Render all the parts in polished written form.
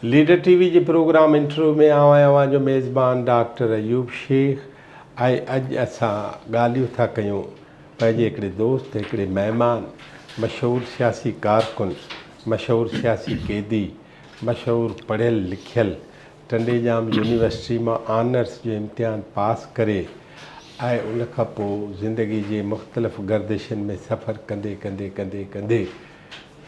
Leader TV जे programme interview में आवां जो मेज़बान डॉक्टर अयूब शेख। अॼु असां ॻाल्हियूं था कयूं पंहिंजे हिकिड़े दोस्त, हिकिड़े महिमान, मशहूरु सियासी कारकुन, मशहूरु सियासी क़ैदी, मशहूरु पढ़ियल लिखियल, टंडेजाम यूनिवर्सिटी मां ऑनर्स जो इम्तिहान पास करे ऐं उन खां पोइ ज़िंदगी जे मुख़्तलिफ़ गर्दिशनि में सफ़र कंदे कंदे कंदे कंदे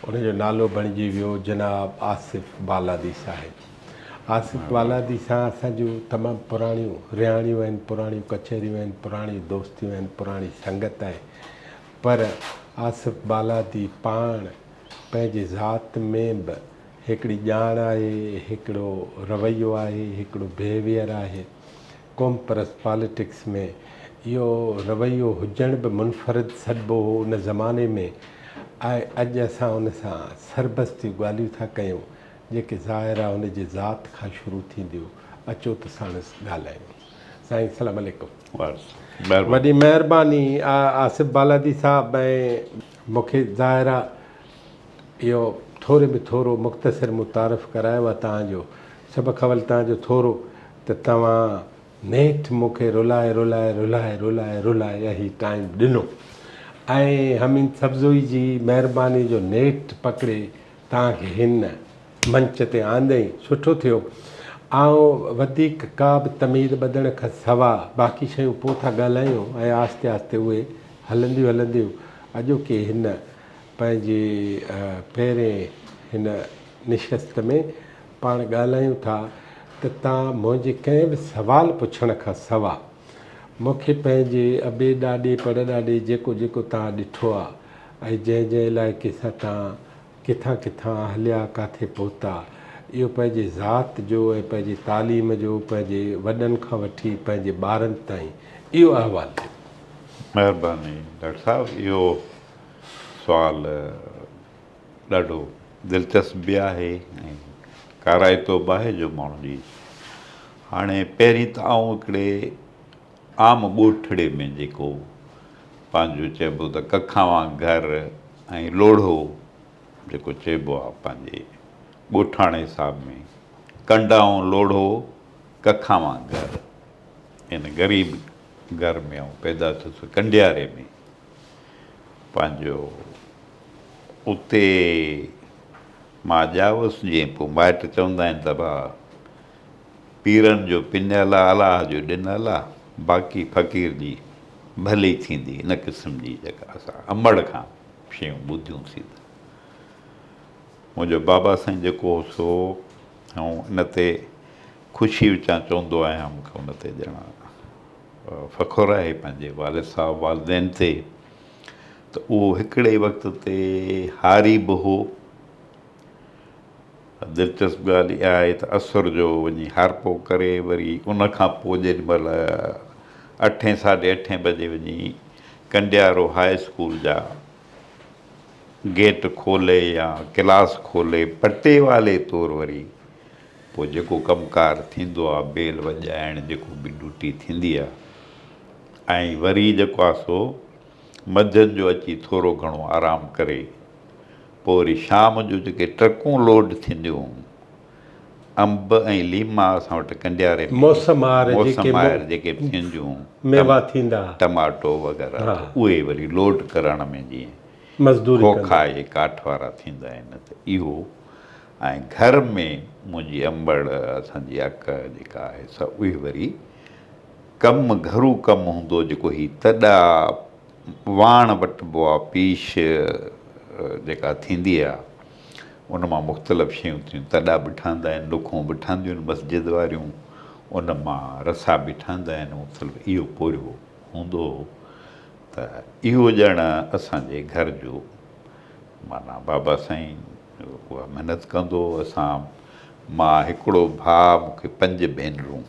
उनजो नालो बणिजी वियो जनाब आसिफ़ बालादी साहिब। आसिफ़ बालादी सां असांजूं तमामु पुराणियूं रिहाणियूं आहिनि, पुराणियूं कचहरियूं आहिनि, पुराणियूं दोस्तियूं आहिनि, पुराणी संगत आहे। पर आसिफ़ बालादी पाण पंहिंजे ज़ात में बि हिकिड़ी ॼाण आहे, हिकिड़ो रवैयो आहे, हिकिड़ो बिहेवियर आहे। क़ौम परस्त पॉलिटिक्स में इहो रवैयो हुजण बि मुनफ़रिद सॾिबो हो उन ज़माने में। ऐं अॼु असां उन सां सरबस्ती ॻाल्हियूं था कयूं जेके ज़ाहिर आहे उनजे ज़ात खां शुरू थींदियूं। अचो त साणसि ॻाल्हायूं। साईं अस्सलाम वालेकुम। वॾी महिरबानी आसिफ़ बालादी साहब। ऐं मूंखे ज़ाहिर आहे इहो थोरे में थोरो मुख़्तसिर मुतारफ़ करायो आहे तव्हांजो। सभ खां अवल तव्हांजो थोरो त तव्हां नेठि मूंखे रुलाए रुलाए रुलाए रुलाए रुलाए ई टाइम ॾिनो ऐं हमीद सब्ज़ोई जी महिरबानी जो नेठि पकिड़े तव्हांखे हिन मंच ते आंदई। सुठो थियो। ऐं वधीक का बि तमीर ॿधण खां सवाइ बाक़ी शयूं पोइ था ॻाल्हायूं ऐं आहिस्ते आहिस्ते उहे हलंदियूं हलंदियूं। अॼोके हिन पंहिंजे पहिरें हिन निशस्त में पाण ॻाल्हायूं था त तव्हां मुंहिंजे कंहिं बि सुवाल पुछण खां सवाइ मूंखे पंहिंजे अबे ॾाॾे पर ॾाॾे जेको जेको तव्हां ॾिठो आहे ऐं जंहिं जंहिं इलाइक़े सां तव्हां किथां किथां हलिया काथे पहुता, इहो पंहिंजे ज़ात जो ऐं पंहिंजी तालीम जो, पंहिंजे वॾनि खां वठी पंहिंजे ॿारनि ताईं इहो अहवालु ॾियो। महिरबानी डॉक्टर साहिबु। इहो सुवालु ॾाढो दिलचस्प बि आहे ऐं काराइतो बि आहे जो माण्हू जी। हाणे पहिरीं त आउं हिकिड़े आम ॻोठड़े में जेको पंहिंजो चइबो त कखावां घर ऐं लोढ़ो जेको चइबो आहे पंहिंजे ॻोठाणे हिसाब में, कंडाऊं लोढ़ो कखावां घर, इन ग़रीब घर में आउं पैदा थियुसि कंडियारे में। पंहिंजो उते मां ॼावुसि जीअं पोइ माइट चवंदा आहिनि त भाउ पीरनि जो पिनियल आहे, अलाह जो ॾिनल आहे, बाक़ी फ़क़ीर जी भली थींदी, इन क़िस्म जी जेका असां अमड़ खां शयूं ॿुधियूंसीं। मुंहिंजो बाबा साईं जेको हो सो ऐं इन ते ख़ुशी विचां चवंदो आहियां, मूंखे उन ते ॼण फ़ख़ुरु आहे पंहिंजे वालिद साहब वालिदैन ते, त उहो हिकिड़े वक़्त ते हारी बि हो। दिलचस्प ॻाल्हि इहा आहे त असुर जो वञी हारपो करे वरी उन खां पोइ जेॾीमहिल 8 साढे 8 बजे वञी कंडियारो हाई स्कूल जा गेट खोले या क्लास खोले पटे वाले तौरु वरी पोइ जेको कमुकारु थींदो आहे, बेल वॼाइण जेको बि ड्यूटी थींदी आहे, ऐं वरी जेको आहे सो मंझंदि जो अची थोरो घणो आरामु करे पोइ वरी शाम जो जेके ट्रकूं लोड थींदियूं, अंब ऐं लीमा असां वटि कंडियारे में मौसमार जेके थींदियूं, मेवा थींदा, टमाटो वग़ैरह, उहे वरी लोड करण में जीअं मज़दूरी खोखा इहे काठ वारा थींदा आहिनि, त इहो। ऐं घर में मुंहिंजी अंबड़ असांजी अक जेका आहे सा उहे वरी कमु घरू कमु हूंदो जेको हीउ तॾा वाण वटिबो आहे, पीश जेका थींदी आहे उन मां मुख़्तलिफ़ शयूं थियूं, तॾा बि ठहंदा आहिनि, ॾुखूं बि ठहंदियूं आहिनि मस्जिद वारियूं, उन मां रसा बि ठहंदा आहिनि मुख़्तलिफ़। इहो पोरियो हूंदो हो। त इहो ॼण असांजे घर जो माना बाबा साईं उहा महिनत कंदो। मां हिकिड़ो भाउ, मूंखे 5 भेनरूं,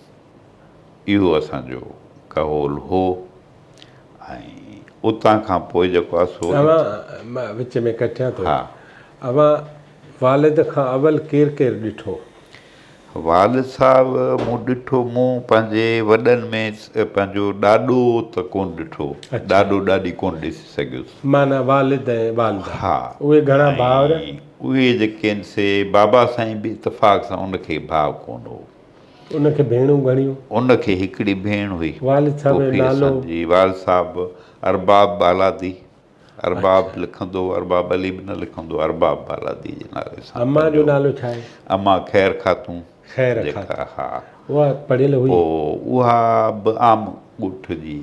इहो असांजो कहोल हो। ऐं उतां खां पोइ जेको आहे सो विच में कटिया थो। हा, अवां वालिद खां अवल केरु केरु ॾिठो? वालिद साहिबु मूं ॾिठो, मूं पंहिंजे वॾनि में पंहिंजो ॾाॾो त कोन ॾिठो, ॾाॾो ॾाॾी कोन ॾिसी सघियुसि। माना वालिद ऐं वालिदा। हा। उहे घणा भाउर? उहे जेके आहिनि से बाबा साईं बि इतफ़ाक़ सां उनखे भाउ कोन हो। उनखे भेणूं घणियूं? उनखे हिकिड़ी भेण हुई, वालिद साहिब जो पोफी नालो? असांजी वाल साहिबु अरबाब बालादी। अरबाब लिखंदो, अरबाब अली बि न लिखंदो, अरबाब बालादी जे नाले सां। अम्मा जो नालो छा आहे? अम्मा ख़ैर ख़ातूं ख़ैर जेका, ख़ातूं। हा, उहा पढ़ियल हुई? पोइ उहा बि आम ॻोठ जी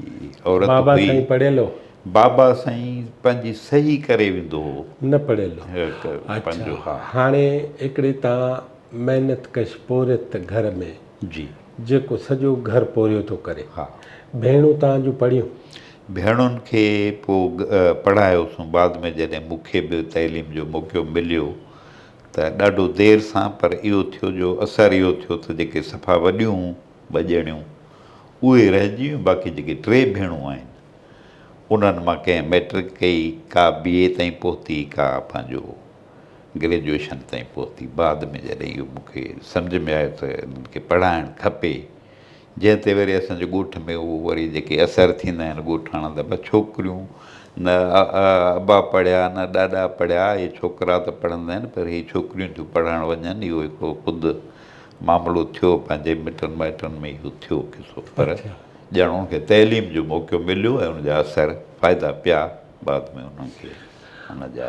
औरत बाबा हुई। साईं पढ़ियल हो? बाबा साईं पंहिंजी सही करे वेंदो हो, न पढ़ियल हो? पंहिंजो, अच्छा, हा। हाणे हिकिड़े तव्हां महिनत कश पोरियत घर में जी, जेको सॼो घर पोरियो थो करे, हा। भेणूं तव्हांजूं पढ़ियूं? भेणुनि खे पोइ पढ़ायोसीं बाद में, जॾहिं मूंखे बि तइलीम जो मौक़ो मिलियो त ॾाढो देरि सां, पर इहो थियो जो असरु इहो थियो त जेके सफ़ा वॾियूं ॿ ॼणियूं उहे रहिजी वियूं। बाक़ी जेके 3 भेणूं आहिनि उन्हनि मां कंहिं मैट्रिक कई, का BA ताईं पहुती, का पंहिंजो ग्रेजुएशन ताईं पहुती। बाद में जॾहिं इहो मूंखे सम्झ में आयो त इन्हनि खे पढ़ाइणु खपे, जंहिं ते वरी असांजे ॻोठ में उहो वरी जेके असर थींदा आहिनि ॻोठाणा, त ॿ छोकिरियूं न अबा पढ़िया न ॾाॾा पढ़िया, इहे छोकिरा त पढ़ंदा आहिनि पर इहे छोकिरियूं थियूं पढ़णु वञनि। इहो हिकिड़ो ख़ुदि मामिलो थियो, पंहिंजे मिटनि माइटनि में इहो थियो किसो। पर ॼण उनखे तइलीम जो मौक़ो मिलियो ऐं उनजा असर फ़ाइदा पिया बाद में उन्हनि खे उनजा।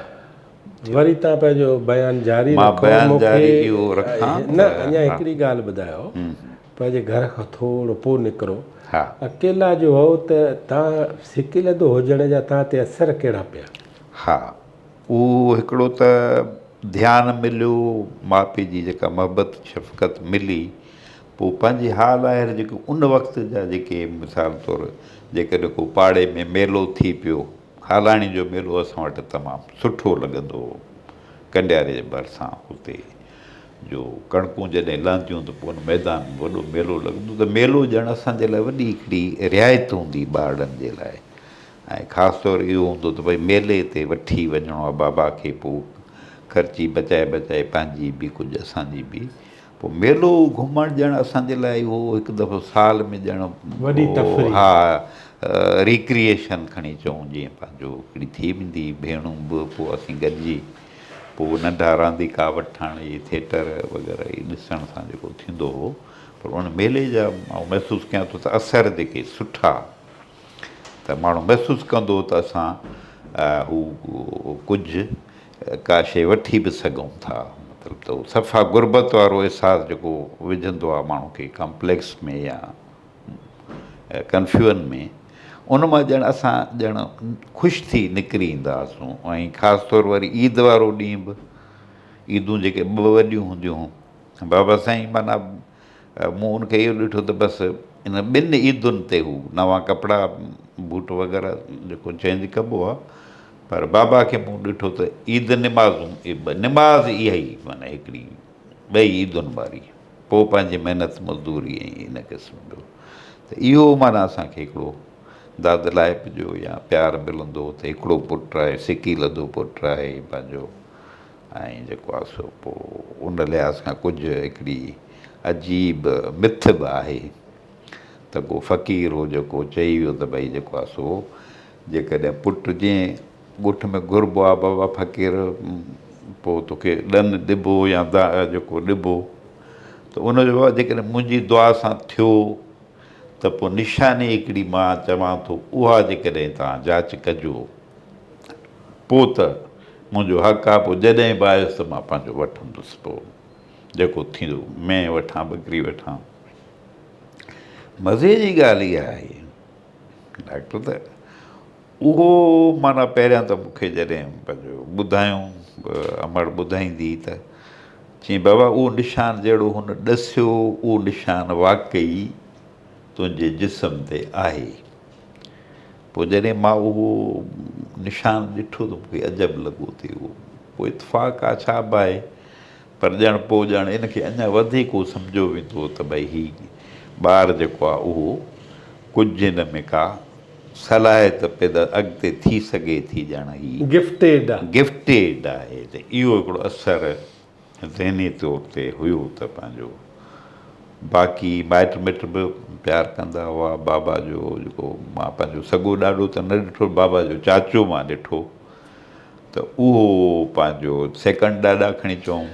वरी तव्हां पंहिंजो बयानु जारी मां रखो। बयानु मूंखे जारी इहो रखां न अञा हिकिड़ी ॻाल्हि ॿुधायो, पंहिंजे घर खां थोरो पोइ निकिरो, हा। अकेला जो हो त तव्हां सिकीलधो हुजण जा तव्हां ते असर कहिड़ा पिया? हा, उहो हिकिड़ो त ध्यानु मिलियो, माउ पीउ जी जेका मोहबत शफ़क़त मिली, पोइ पंहिंजी हाल आहे जेके उन वक़्त जा जेके मिसाल तौरु जेकॾहिं को पाड़े में मेलो थी पियो, हालाणी जो मेलो असां वटि तमामु सुठो लॻंदो हो, कंडियारे जे भरिसां हुते जो कणकूं जॾहिं लहंदियूं त पोइ उन मैदान में वॾो मेलो लॻंदो, त मेलो ॼण असांजे लाइ वॾी हिकिड़ी रिआयत हूंदी ॿारनि जे लाइ। ऐं ख़ासि तौरु इहो हूंदो त भई मेले ते वठी वञिणो आहे बाबा खे, पोइ ख़र्ची बचाए बचाए पंहिंजी बि कुझु असांजी बि, पोइ मेलो घुमणु ॼण असांजे लाइ इहो हिकु दफ़ो साल में ॼण वॾी तफ़रीह। हा, रिक्रिएशन खणी चऊं, जीअं पंहिंजो हिकिड़ी थी वेंदी भेणूं बि, पोइ असीं गॾिजी पोइ नंढा रांदीका वठण, इहे थिएटर वग़ैरह इहे ॾिसण सां जेको थींदो हो, पर उन मेले जा मां महसूसु कयां थो त असर जेके सुठा त माण्हू महसूसु कंदो त असां हू कुझु का शइ वठी बि सघूं था। मतिलबु त उहो सफ़ा गुरबत वारो अहसासु जेको विझंदो आहे माण्हू खे कॉम्प्लेक्स में या कंफ्यूजन में, उन मां ॼण असां ॼण ख़ुशि थी निकिरी ईंदा हुआसीं। ऐं ख़ासि तौरु वरी ईद वारो ॾींहुं बि, ईदूं जेके 2 वॾियूं हूंदियूं हुयूं, बाबा साईं माना मूं उनखे इहो ॾिठो त बसि इन 2 ईदुनि ते हू नवां कपिड़ा बूट वग़ैरह जेको चेंज कबो आहे, पर बाबा खे मूं ॾिठो त ईद निमाज़ूं, निमाज़ इहा ई माना हिकिड़ी 2 ईदुनि वारी, पोइ पंहिंजी महिनत मज़दूरी ऐं इन क़िस्म जो। त इहो माना असांखे हिकिड़ो दादलाइप जो या प्यारु मिलंदो त हिकिड़ो पुटु आहे, सिकीलधो पुटु आहे पंहिंजो, ऐं जेको आहे सो पोइ उन लिहाज़ खां कुझु हिकिड़ी अजीब मिथ बि आहे त को फ़क़ीर हो जेको चई वियो त भई जेको आहे सो जेकॾहिं पुटु जीअं ॻोठ में घुरिबो आहे बाबा फ़क़ीर, पोइ तोखे ॾनु ॾिबो या जेको ॾिबो, त उनजो आहे जेकॾहिं मुंहिंजी दुआ सां थियो त पोइ निशानी हिकिड़ी मां चवां थो उहा जेकॾहिं तव्हां जांच कजो, पोइ त मुंहिंजो हक़ु आहे, पोइ जॾहिं बि आयुसि त मां पंहिंजो वठंदुसि, पोइ जेको थींदो मैं वठां ॿकरी वठां। मज़े जी ॻाल्हि इहा आहे डॉक्टर त उहो माना पहिरियां त मूंखे जॾहिं पंहिंजो ॿुधायूं, अमड़ ॿुधाईंदी त चई बाबा उहो निशान जहिड़ो हुन ॾसियो, उहो निशान वाक़ई तुंहिंजे जिस्म ते आहे। पोइ जॾहिं मां उहो निशान ॾिठो त मूंखे अजब लॻो ते उहो, पोइ इतफ़ाक़ आहे छा बि आहे, पर ॼण पोइ ॼण इनखे अञा वधीक सम्झो वेंदो त भई हीउ ॿारु जेको आहे उहो कुझु हिन में का सलाहियत पैदा अॻिते थी सघे थी, ॼण ही गिफ्टेड आहे, गिफ्टेड आहे। त इहो हिकिड़ो असरु ज़हनी तौर ते हुयो त पंहिंजो, बाक़ी माइट मिट बि प्यारु कंदा हुआ बाबा जो, जेको मां पंहिंजो सॻो ॾाॾो त न ॾिठो, बाबा जो चाचो मां ॾिठो, त उहो पंहिंजो सेकंड ॾाॾा खणी चऊं।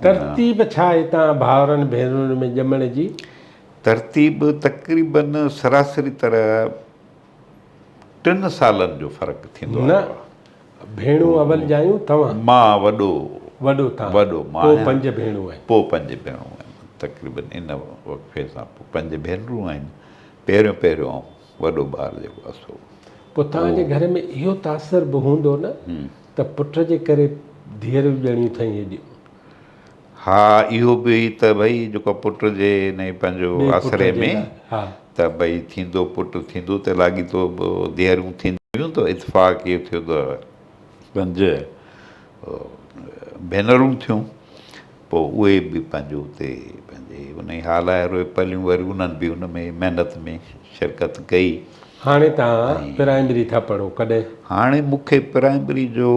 तरतीब छा आहे तव्हां भाउरनि भेनरुनि में ॼमण जी? तरतीब तक़रीबन सरासरी तरह 3 सालनि जो फ़र्क़ु थींदो न, आहे। भेणूं अवल जायूं तव्हां? मां वॾो तव्हां? वॾो मां पोइ आहियां। 5 भेणूं आहिनि? पोइ 5 भेणरूं आहिनि, तक़रीबन इन वक़्फ़े सां पोइ 5 भेनरूं आहिनि। पहिरियों वॾो ॿारु जेको आहे सो। पोइ तव्हांजे घर में इहो तासर बि हूंदो न त पुट जे करे धीअरूं ॼणियूं अथई हेॾियूं? हा, इहो बि त भई जेको पुट जे न पंहिंजो ॿिए पुट आसिरे जे में लाइ, हा। त भई थींदो पुटु थींदो त लाॻीतो धीअरूं थींदियूं त इतफ़ाक़ इहो थियो त 5 भेनरूं थियूं। पोइ उहे बि पंहिंजो हुते पंहिंजे उन ई हालाए रोए पलियूं, वरी उन्हनि बि उन में महिनत में शिरकत कई। हाणे तव्हां प्राइमरी था पढ़ो कॾहिं? हाणे मूंखे प्राइमरी जो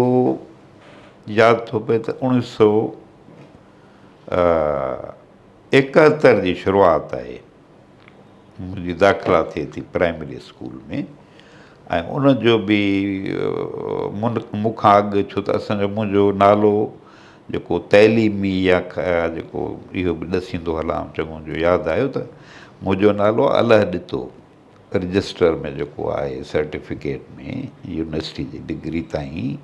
यादि थो पए त 1971 जी शुरूआति आहे, मुंहिंजी दाख़िला थिए थी प्राइमरी स्कूल में। ऐं उनजो बि मूंखां अॻु, छो त असांजो मुंहिंजो नालो जेको तइलीमी या जेको इहो बि ॾसींदो हलां चङो जो यादि आयो त मुंहिंजो नालो अलह ॾितो रजिस्टर में जेको आहे सर्टिफिकेट में यूनिवर्सिटी जी डिग्री ताईं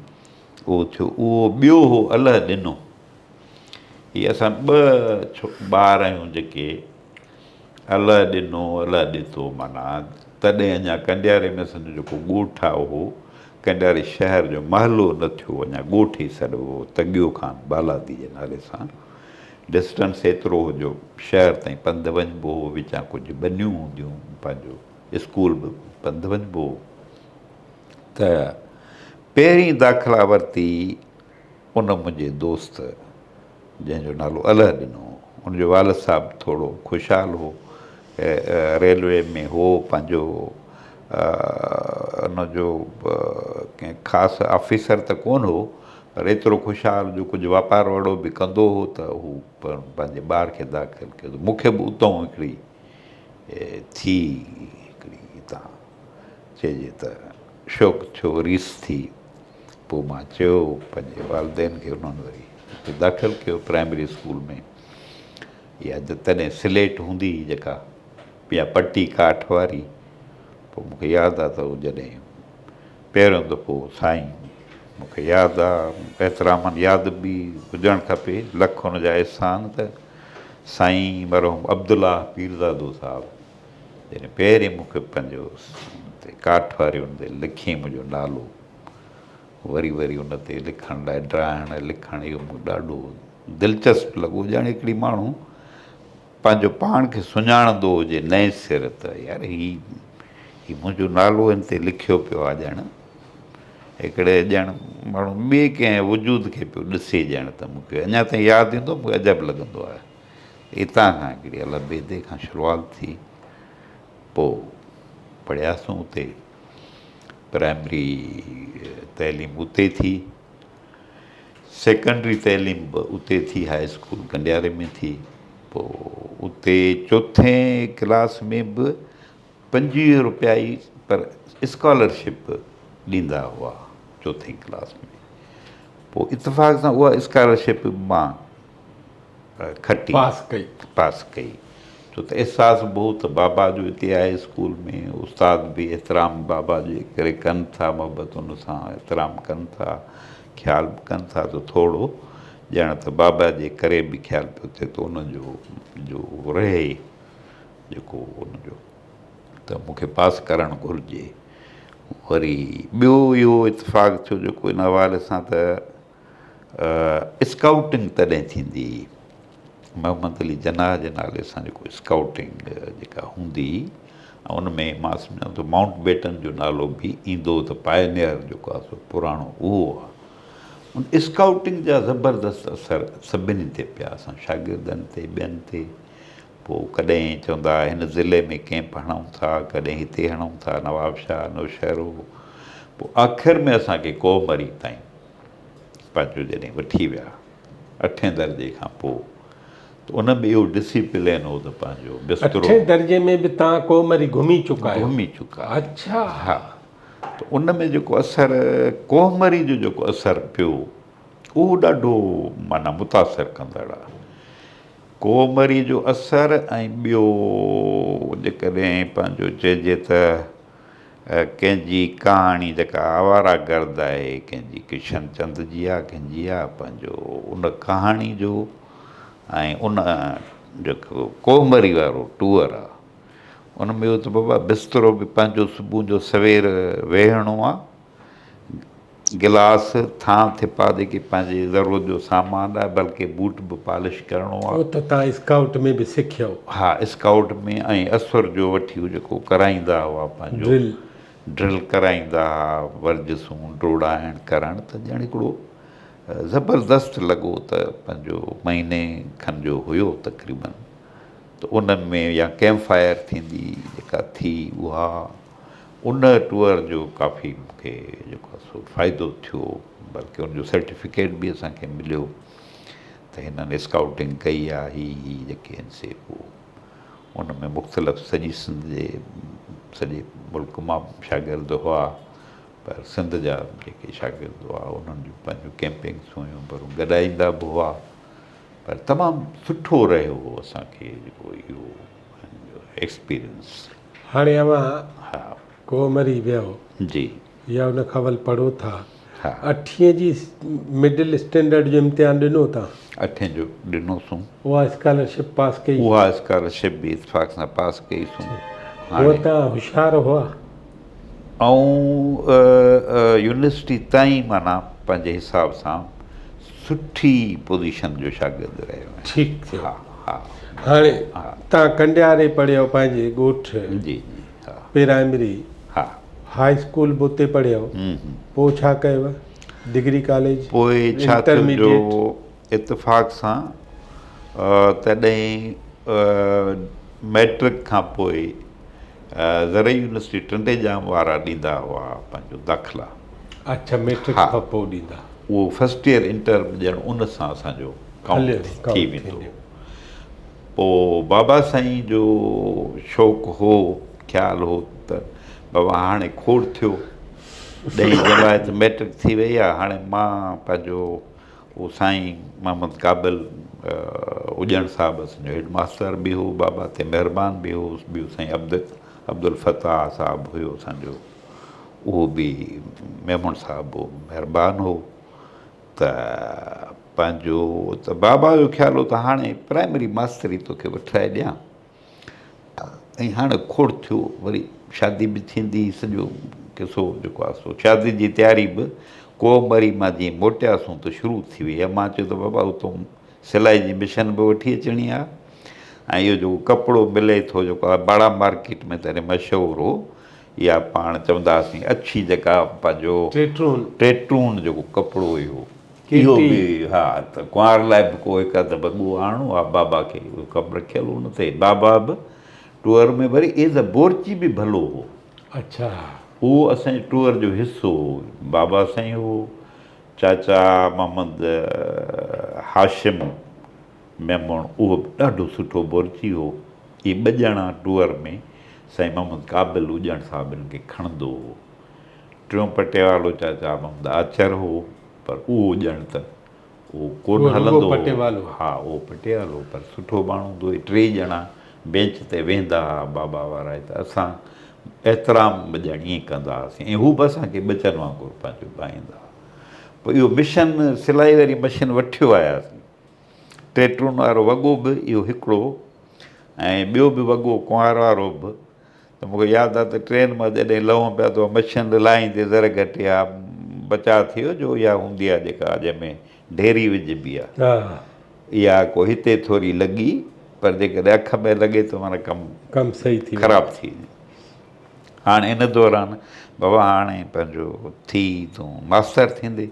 उहो थियो। उहो ॿियो हो अलह ॾिनो। हीअ असां 2 ॿार आहियूं जेके अलह ॾिनो अलह ॾितो, माना तॾहिं अञा कंडियारे में असांजो जेको ॻोठु आहे उहो कंडियारे शहर जो महलो न थियो, अञा ॻोठु ई सॾो तॻियो ख़ान बालादी जे नाले सां। डिस्टेंस एतिरो हुजो, शहर ताईं पंधु वञिबो हो, विचां कुझु ॿनियूं हूंदियूं, पंहिंजो स्कूल बि पंधु वञिबो हो। त पहिरीं दाख़िला वरिती उन मुंहिंजे दोस्त जंहिंजो नालो अलह ॾिनो। उनजो वालिद साहिबु थोरो ख़ुशहाल हो, रेलवे में हो, पंहिंजो उनजो कंहिं ख़ासि ऑफिसर त कोन हो, पर एतिरो ख़ुशहाल जो कुझु वापारु वड़ो बि कंदो हो त हू पंहिंजे ॿार खे दाख़िल कयो। मूंखे बि उतां हिकिड़ी थी हिकिड़ी हितां चइजे त शौक़ु थियो, रीस थी। पोइ मां चयो पंहिंजे वालिदेन खे, उन्हनि वरी दाख़िल कयो प्राइमरी स्कूल में। इहा तॾहिं स्लेट हूंदी हुई जेका, या पटी काठ वारी। पोइ मूंखे यादि आहे त उहो जॾहिं पहिरियों दफ़ो साईं, मूंखे यादि आहे एतिरामनि यादि बि हुजणु खपे, लख हुनजा अहसान, त साईं मरहूम अब्दुल्ला पीरज़ादो साहिबु जॾहिं पहिरीं मूंखे पंहिंजो काठ वारी हुन ते लिखी मुंहिंजो नालो, वरी उन ते लिखण लाइ ड्राइण लिखणु, इहो मूंखे ॾाढो दिलचस्पु लॻो। ॼण हिकिड़ी माण्हू पंहिंजो पाण खे सुञाणंदो हुजे नए सिर त यार ही मुंहिंजो नालो हिन ते लिखियो पियो आहे, ॼण हिकिड़े ॼण माण्हू ॿिए कंहिं वजूद खे पियो ॾिसे, ॼण त मूंखे अञा ताईं यादि ईंदो, मूंखे अजब लॻंदो आहे। हितां खां हिकिड़ी अलह बेदे खां शुरूआति थी। पोइ पढ़ियासीं उते, प्राइमरी तइलीम उते थी, सेकेंडरी तइलीम बि उते थी, हाई स्कूल कंडियारे में थी। पोइ उते 4थे क्लास में बि 25 रुपया ई पर स्कॉलरशिप ॾींदा हुआ 4थे क्लास में। पोइ इतफ़ाक़ सां उहा स्कॉलरशिप मां खटी पास कई, छो त अहसासु बि त बाबा जो हिते आहे स्कूल में, उस्ताद बि एतिराम बाबा जे करे कनि था, मोहबत हुन सां एतिराम कनि था, ख़्यालु बि कनि था, त थोरो ॼण त बाबा जे करे बि ख़्यालु पियो थिए त उनजो जो रहे जेको उनजो, त मूंखे पास करणु घुरिजे। वरी ॿियो इहो इतफ़ाक़ थियो जेको इन हवाले सां त स्काउटिंग तॾहिं थींदी हुई, मोहम्मद अली जनाह जे नाले सां जेको स्काउटिंग जेका हूंदी हुई, ऐं उन में मां सम्झां थो माउंट बेटन जो नालो बि ईंदो, त पायनियर जेको आहे सो पुराणो उहो आहे। उन स्काउटिंग जा ज़बरदस्त असर सभिनी ते पिया, असां शागिर्दनि ते, ॿियनि ते। पोइ कॾहिं चवंदा हिन ज़िले में कैंप हणूं था, कॾहिं हिते हणूं था, नवाबशाह, नौशहरो। पोइ आख़िर में असांखे कोमरी ताईं पंहिंजो जॾहिं वठी विया 8 दर्जे खां पोइ, त उन में इहो डिसिप्लिन हो त पंहिंजो बिस्तरो। 8 दर्जे में बि तव्हां कोमरी घुमी चुका आहियो? घुमी चुका। अच्छा। हा, त उन में जेको असरु कोहमरी जो जेको असरु पियो उहो ॾाढो माना मुतासिर कंदड़ आहे। कोहमरी जो असरु ऐं ॿियो जेकॾहिं पंहिंजो चइजे त कंहिंजी कहाणी जेका आवारा गर्द आहे, कंहिंजी किशन चंद जी आहे, कंहिंजी आहे, पंहिंजो उन कहाणी जो ऐं उन जेको कोहमरी वारो टूअर आहे उन में त बाबा बिस्तरो बि पंहिंजो सुबुह जो सवेर वेहणो आहे, गिलास थां थिपा जेके पंहिंजे ज़रूरत जो सामान आहे, बल्कि बूट बि पॉलिश करिणो आहे। उहो त तव्हां स्काउट में बि सिखियो? हा, स्काउट में ऐं असुर जो वठी जेको कराईंदा हुआ पंहिंजो ड्रिल कराईंदा हुआ, वर्जिसूं डोड़ाइण करणु, त ॼण हिकिड़ो ज़बरदस्तु लॻो त पंहिंजो महीने खनि जो हुयो तक़रीबन। त उन में या कैंप फायर थींदी जेका थी उहा, उन टूअर जो काफ़ी मूंखे जेको आहे सो फ़ाइदो थियो, बल्कि उनजो सर्टिफिकेट बि असांखे मिलियो त हिननि स्काउटिंग कई आहे। ही जेके आहिनि से उन में मुख़्तलिफ़ सॼी सिंध जे सॼे मुल्क मां शागिर्द हुआ, पर सिंध जा जेके शागिर्द हुआ उन्हनि जूं पंहिंजूं कैंपिंग्स हुयूं, पर गॾाईंदा बि हुआ, पर तमामु सुठो रहियो हो असांखे जेको इहो एक्सपीरियंस। हाणे अवां हा कोहमरी वियो जी, या उन खवल पढ़ो था, हा 8वीं जी मिडिल स्टैंडर्ड जो इम्तिहान ॾिनो तव्हां? 8 जो ॾिनोसीं। उहा स्कॉलरशिप पास कई? उहा स्कॉलरशिप बि इत्फ़ाक़ सां पास कईसीं। उहो तव्हां होशियारु हुआ? ऐं यूनिवर्सिटी ताईं माना पंहिंजे हिसाब सां सुठी पोज़ीशन जो शागिर्दु रहियो आहियां। ठीकु थियो। हा हा। हाणे हा तव्हां कंडियारे पढ़ियो पंहिंजे ॻोठ? जी जी। हा प्राइमरी? हा। हाई स्कूल बि उते पढ़ियो? पोइ छा कयव? Degree college? पोइ छा थियो जो इत्फ़ाक़ सां तॾहिं मैट्रिक खां पोइ ज़रई यूनिवर्सिटी टंडेजाम वारा ॾींदा हुआ पंहिंजो दाख़िला। अच्छा, मैट्रिक हा। खां पोइ ॾींदा? उहो फस्ट ईयर इंटर ॼण उन सां असांजो काउंट थी वेंदो। पोइ बाबा साईं जो शौक़ु हो, ख़्यालु हो त बाबा हाणे खोड़ थियो, 10 जमायत मैट्रिक थी वई आहे, हाणे मां पंहिंजो उहो साईं मोहम्मद क़ाबिल उॼण साहिबु असांजो हेड मास्टर बि हो, बाबा ते महिरबान बि हो, ॿियो साईं अब्दुल फ़ताह साहिबु हुयो असांजो, उहो बि मेमन साहिबु हो, महिरबान हो। त पंहिंजो त बाबा जो ख़्यालु हो त हाणे प्राइमरी मास्तरी तोखे वठाए ॾियां, ऐं हाणे खोड़ थियो, वरी शादी बि थींदी, सॼो किसो जेको आहे सो शादी जी तयारी बि कोहमरी मां जीअं मोटियासीं त शुरू थी वई आहे। मां चयो त बाबा उतां सिलाई जी मिशन बि वठी अचणी आहे, ऐं इहो जेको कपिड़ो मिले थो जेको आहे बाड़ा मार्केट में तॾहिं मशहूरु हो, इहा पाण चवंदा हुआसीं अछी जेका पंहिंजो टेट्रून जेको कपिड़ो हुयो, इहो बि हा, त कुंवार लाइ बि को हिकु अधु वॻो आणो आहे बाबा खे, उहो कमु रखियलु हुन ते। बाबा बि टूअर में वरी एज़ अ बोरची बि भलो हो। अच्छा। उहो असांजे टूअर जो हिसो हो, बाबा साईं हो, चाचा मोहम्मद हाशिम मेमण उहो बि ॾाढो सुठो बोरची हो। इहे 2 ॼणा टूअर में साईं मोहम्मद क़ाबिल उॼण साहिबनि खे खणंदो हो। 3 पटियालो चाचा मोहम्मद आचर हो, पर उहो ॼण त उहो कोन हलंदो हो। हा, उहो पटियालो पर सुठो माण्हू हूंदो हुओ। 3 ॼणा बेंच ते वेंदा हुआ बाबा वारा, त असां एतिराम ॼण ईअं कंदा हुआसीं, ऐं हू बि असांखे ॿचनि वांगुरु पंहिंजो ॻाईंदा हुआ। पोइ इहो मिशन सिलाई वारी मशीन वठियो आयासीं, टेट्रून वारो वॻो बि इहो हिकिड़ो, ऐं ॿियो बि वॻो कुंवार वारो बि। त मूंखे यादि आहे त ट्रेन मां जॾहिं लहूं पिया त मशीन लाहींदे ज़र घटि या बचा थियो जो इहा हूंदी आहे जेका जंहिंमें ढेरी विझिबी आहे, इहा को हिते थोरी लॻी, पर जेकॾहिं अख में लॻे त माना कमु सही थी ख़राबु थी वञे। हाणे इन दौरान बाबा हाणे पंहिंजो थी तूं मास्तर थींदे,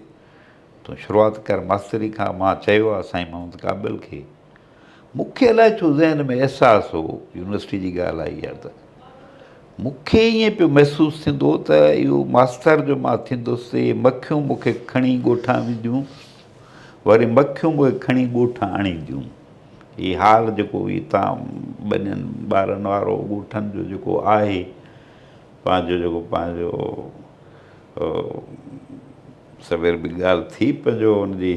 तूं शुरूआति कर मास्तरी खां। मां चयो आहे साईं मोहम्मद क़ाबिल खे, मूंखे अलाए छो ज़हन में अहसासु हो, यूनिवर्सिटी जी ॻाल्हि आई आहे त मूंखे ईअं पियो महसूसु थींदो त इहो मास्तर जो मां थींदुसि, मखियूं मूंखे खणी ॻोठां वेंदियूं, वरी मखियूं मूंखे खणी ॻोठां आणींदियूं। हीउ हाल जेको हितां 2 ॿारनि वारो ॻोठनि जो जेको आहे, पंहिंजो सवेर बि ॻाल्हि थी पंहिंजो हुनजी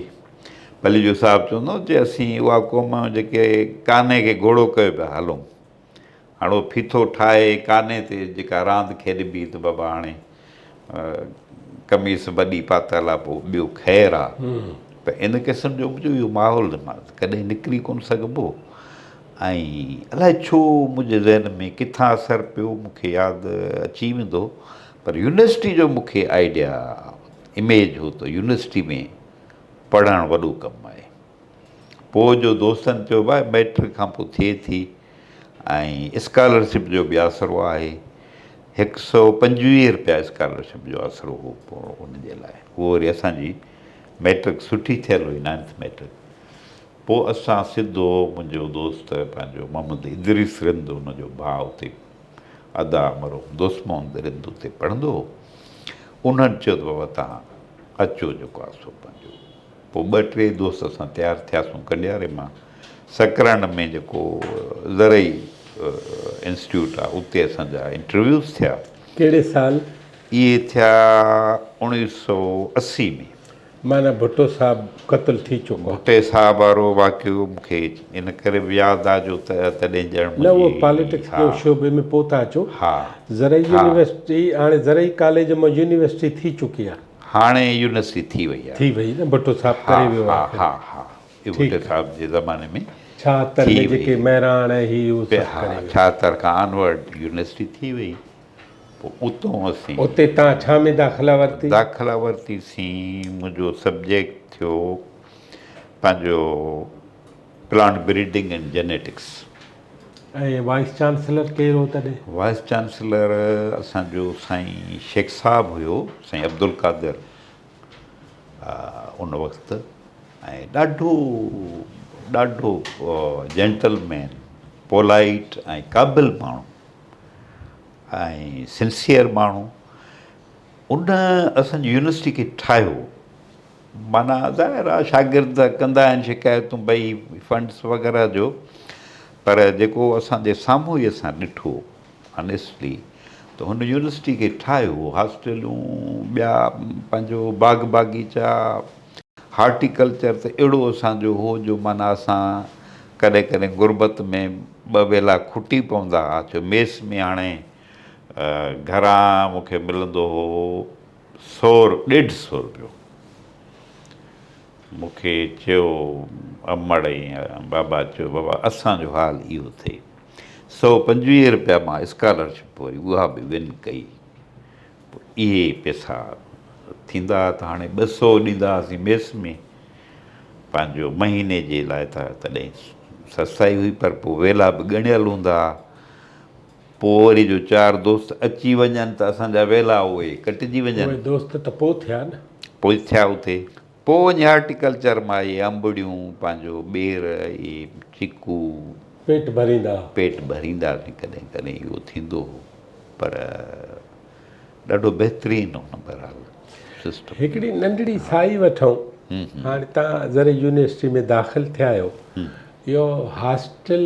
पली जो साहिबु चवंदो जे असीं उहा क़ौम जेके काने खे घोड़ो कयो पिया हलूं हाणे उहो फीथो ठाहे काने ते जेका रांदि खेॾिबी त बाबा हाणे कमीस वॾी पातल आहे पोइ ॿियो ख़ैरु आहे पर इन क़िस्म जो मुंहिंजो इहो माहौल मां कॾहिं निकिरी कोन सघिबो ऐं अलाए छो मुंहिंजे ज़हन में किथां असरु पियो मूंखे यादि अची वेंदो पर यूनिवर्सिटी जो मूंखे आइडिया इमेज हो त यूनिवर्सिटी में पढ़णु वॾो कमु आहे पोइ जो दोस्तनि चयो भाई मैट्रिक खां पोइ थिए थी ऐं स्कॉलरशिप जो बि आसिरो आहे 125 रुपया स्कॉलरशिप जो आसिरो हो पोइ उनजे लाइ उहो वरी असांजी मैट्रिक सुठी थियल हुई 9th मैट्रिक पोइ असां सिधो मुंहिंजो दोस्त पंहिंजो मोहम्मद इदरीस रिंद हुनजो भाउ उते अदा मरो दोस्त मोहम्मद रिंद उते पढ़ंदो हो उन्हनि चयो त बाबा तव्हां अचो जेको आहे सो पंहिंजो पोइ 2-3 दोस्त असां तयारु थियासीं कंडियारे मां सकरान में जेको ज़रई इंस्टीट्यूट आहे उते असांजा इंटरव्यूज़ थिया कहिड़े साल इहे थिया 1980 में माना भुट्टो साहब क़तल थी चुको भुट्टे साहब वारो वाक़ियो मूंखे इन करे बि यादि आहे जो तॾहिं ॼण न उहो पॉलिटिक्स जो शोबे में पोइ था अचो हा ज़रई यूनिवर्सिटी हाणे ज़रई कॉलेज मां यूनिवर्सिटी थी चुकी आहे हाणे यूनिवर्सिटी थी वई आहे थी वई न भुट्टो साहब करे वियो हा आहे हा हा इहो भुट्टे साहब जे ज़माने में 76 में जेके महिराण ऐं ही उहो सभु हा करे वियो 76 खां ऑनवर्ड यूनिवर्सिटी थी वई पोइ उतां असीं उते तव्हां छा में दाख़िला वरिती दाख़िला वरितीसीं मुंहिंजो सब्जेक्ट थियो पंहिंजो प्लांट ब्रीडिंग एंड जेनेटिक्स ऐं वाइस चांसलर केरु हो तॾहिं वाइस चांसलर असांजो साईं शेख साहिबु हुयो साईं अब्दुल कादिर उन वक़्तु ऐं ॾाढो ॾाढो जेंटलमैन पोलाइट ऐं क़ाबिल माण्हू ऐं सिंसियर माण्हू उन असांजी यूनिवर्सिटी खे ठाहियो माना ज़ाहिर आहे शागिर्द कंदा आहिनि शिकायतूं भई फंड्स वग़ैरह जो पर जेको असांजे साम्हूं ई असां ॾिठो ऑनेस्टली त हुन यूनिवर्सिटी खे ठाहियो हॉस्टलूं ॿिया पंहिंजो बाग़ बाग़ीचा हार्टिकल्चर त अहिड़ो असांजो हो जो माना असां कॾहिं कॾहिं गुरबत में 2 वेला खुटी पवंदा हुआ छो मेस में हाणे घरां मूंखे मिलंदो हो 100-150 रुपियो मूंखे चयो अमड़ ऐं बाबा चयो बाबा असांजो हाल इहो थिए 125 रुपया मां स्कॉलरशिप वरी उहा बि विन कई पोइ इहे पैसा थींदा त हाणे 200 ॾींदा हुआसीं मेस में पंहिंजो महीने जे लाइ त तॾहिं सस्ताई हुई पर पोइ वेला बि ॻणियल हूंदा पोइ वरी जो 4 दोस्त अची वञनि त असांजा वेला उहे कटिजी वञनि उहे दोस्त त पोइ थिया न पोइ थिया उते पोइ वञी हार्टिकल्चर मां इहे अंबड़ियूं पंहिंजो ॿेर इहे चीकू पेट भरींदा पेट भरींदासीं कॾहिं कॾहिं इहो थींदो हो पर ॾाढो बहितरीनु हुन बहरहाल सिस्टम हिकिड़ी नंढड़ी साई वठूं हाणे तव्हां ज़रे यूनिवर्सिटी में दाख़िल थिया आहियो इहो हॉस्टल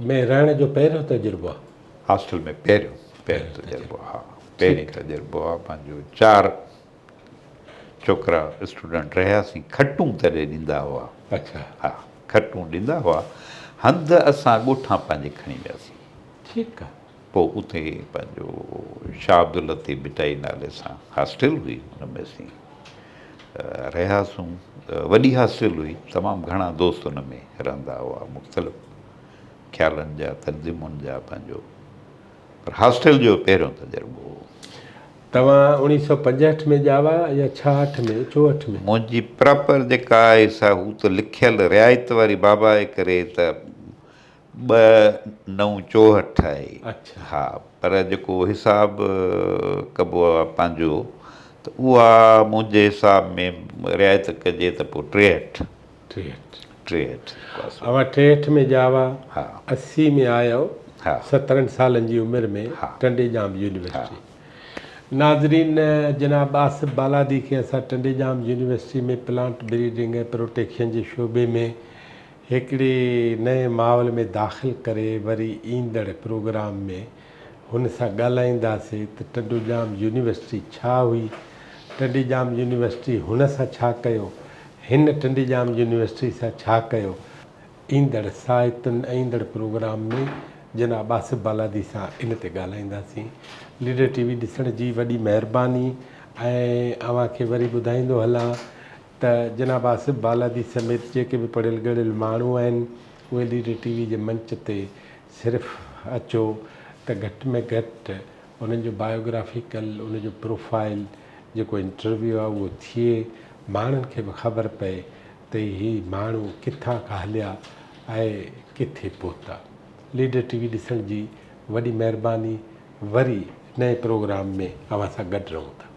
में रहण जो पहिरियों तजुर्बो आहे हॉस्टल में पहिरियों तजुर्बो हा पहिरीं तजुर्बो आहे पंहिंजो 4 छोकिरा स्टूडेंट रहियासीं खटूं तॾहिं ॾींदा हुआ अच्छा हा खटूं ॾींदा हुआ हंधि असां ॻोठां पंहिंजे खणी वियासीं ठीकु आहे पोइ उते पंहिंजो शाह अब्दुल लतीफ़ बिटाई नाले सां हॉस्टल हुई हुन में असीं रहियासीं वॾी हॉस्टल हुई तमामु घणा दोस्त हुन में रहंदा हुआ मुख़्तलिफ़ ख़्यालनि जा तंज़ीमुनि जा पंहिंजो पर हॉस्टल जो पहिरियों तजुर्बो हो तव्हां 1965 में ॼावा या 66 में 64 में मुंहिंजी प्रॉपर जेका आहे सा हू त लिखियलु रिआयत वारी बाबा जे करे त 2964 आहे अच्छा हा पर जेको हिसाबु कबो आहे पंहिंजो त उहा मुंहिंजे हिसाब में रिआयत कजे त पोइ 63 अवां 63 में ॼावा हा 80 में आयो हा 17 सालनि जी उमिरि में टंडेजाम यूनिवर्सिटी नाज़रीन जनाब आसिफ बालादी खे असां टंडेजाम यूनिवर्सिटी में प्लांट ब्रीडिंग ऐं प्रोटेक्शन जे शोबे में हिकिड़े नए माहौल में दाख़िल करे वरी ईंदड़ प्रोग्राम में हुन सां ॻाल्हाईंदासीं त टंडुजाम यूनिवर्सिटी छा हुई, टंडीजाम यूनिवर्सिटी हुन सां छा कयो, हिन टंडीजाम यूनिवर्सिटी सां छा कयो। ईंदड़ साहित्यनि ईंदड़ प्रोग्राम में जनाब आसिफ बालादी सां इन ते ॻाल्हाईंदासीं। लीडर टीवी ॾिसण जी वॾी महिरबानी। ऐं अव्हांखे वरी ॿुधाईंदो हलां त जनाब आसिफ बालादी समेत जेके बि पढ़ियल गढ़ियल माण्हू आहिनि उहे लीडर टीवी जे मंच ते सिर्फ़ु अचो त घटि में घटि उन्हनि जो बायोग्राफिकल उनजो प्रोफाइल जेको इंटरव्यू आहे उहो थिए, माण्हुनि खे बि ख़बर पए त इहे माण्हू किथां खां हलिया ऐं किथे पहुता। लीडर टीवी ॾिसण जी वॾी महिरबानी। वरी नए प्रोग्राम में अव्हां सां गॾु रहूं था।